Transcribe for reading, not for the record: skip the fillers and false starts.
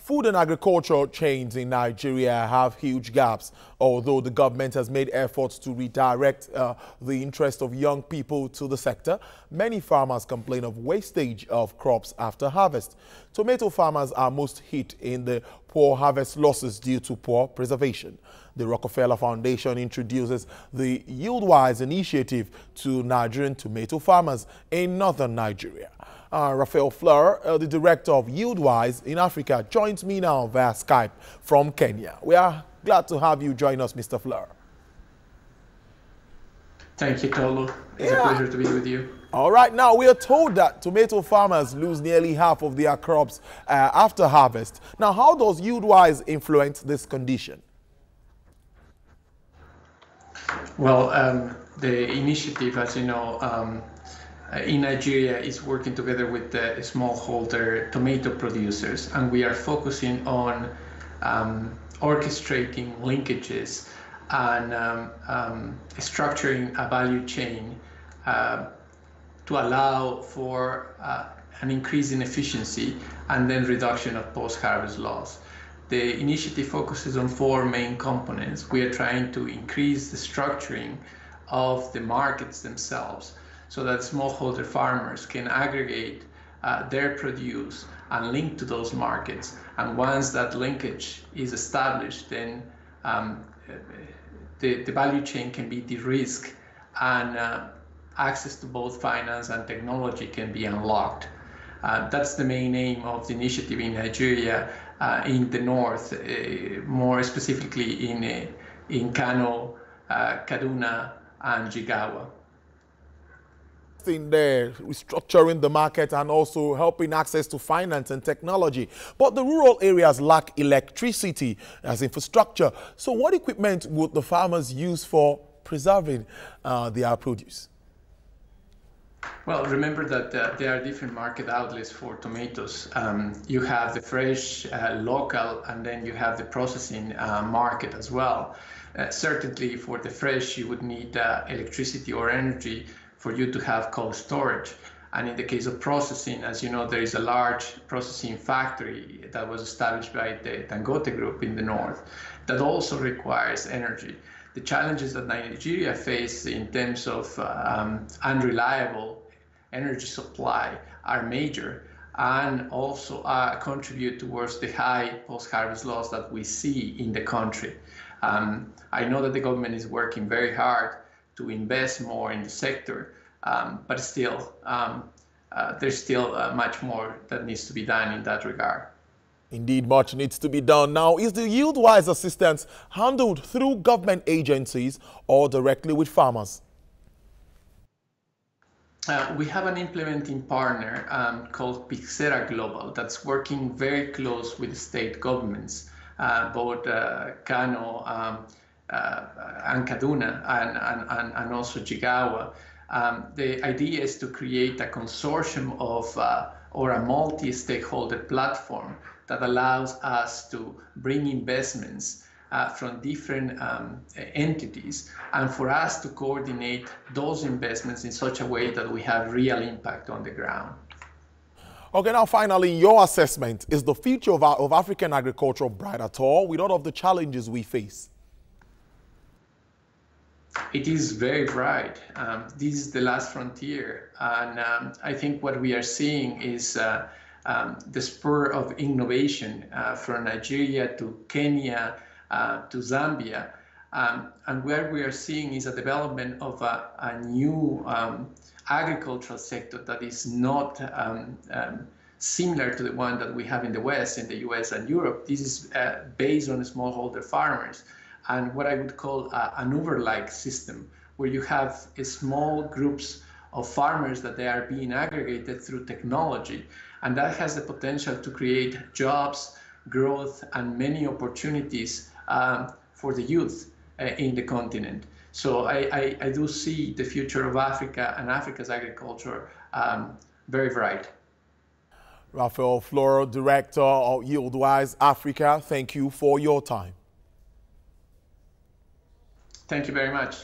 Food and agricultural chains in Nigeria have huge gaps. Although the government has made efforts to redirect the interest of young people to the sector, many farmers complain of wastage of crops after harvest. Tomato farmers are most hit in the poor harvest losses due to poor preservation. The Rockefeller Foundation introduces the YieldWise initiative to Nigerian tomato farmers in northern Nigeria. Rafael Flor, the director of YieldWise in Africa, joins me now via Skype from Kenya. We are glad to have you join us, Mr. Flor. Thank you, Tolu. It's a pleasure to be with you. All right. Now, we are told that tomato farmers lose nearly half of their crops after harvest. Now, how does YieldWise influence this condition? Well, the initiative, as you know, in Nigeria is working together with the smallholder tomato producers, and we are focusing on orchestrating linkages and structuring a value chain to allow for an increase in efficiency and then reduction of post-harvest loss. The initiative focuses on four main components. We are trying to increase the structuring of the markets themselves so that smallholder farmers can aggregate their produce and link to those markets. And once that linkage is established, then the value chain can be de-risked and access to both finance and technology can be unlocked. That's the main aim of the initiative in Nigeria, in the north, more specifically in Kano, Kaduna, and Jigawa. In there, restructuring the market and also helping access to finance and technology. But the rural areas lack electricity as infrastructure. So what equipment would the farmers use for preserving their produce? Well, remember that there are different market outlets for tomatoes. You have the fresh, local, and then you have the processing market as well. Certainly for the fresh, you would need electricity or energy for you to have cold storage. And in the case of processing, as you know, there is a large processing factory that was established by the Dangote Group in the north that also requires energy. The challenges that Nigeria faces in terms of unreliable energy supply are major and also contribute towards the high post-harvest loss that we see in the country. I know that the government is working very hard to invest more in the sector, but still, there's still much more that needs to be done in that regard. Indeed, much needs to be done. Now, is the YieldWise assistance handled through government agencies or directly with farmers? We have an implementing partner called Pixera Global that's working very close with state governments, both Kano and Kaduna and also Jigawa. The idea is to create a consortium of or a multi-stakeholder platform that allows us to bring investments from different entities and for us to coordinate those investments in such a way that we have real impact on the ground. Okay, now finally, in your assessment, is the future of African agriculture bright at all with all of the challenges we face? It is very bright. This is the last frontier. And I think what we are seeing is the spur of innovation from Nigeria to Kenya to Zambia. And where we are seeing is a development of a new agricultural sector that is not similar to the one that we have in the West, in the US and Europe. This is based on smallholder farmers and what I would call an Uber-like system, where you have small groups of farmers that they are being aggregated through technology. And that has the potential to create jobs, growth, and many opportunities for the youth in the continent. So I do see the future of Africa and Africa's agriculture very bright. Rafael Flor, Director of YieldWise Africa, thank you for your time. Thank you very much.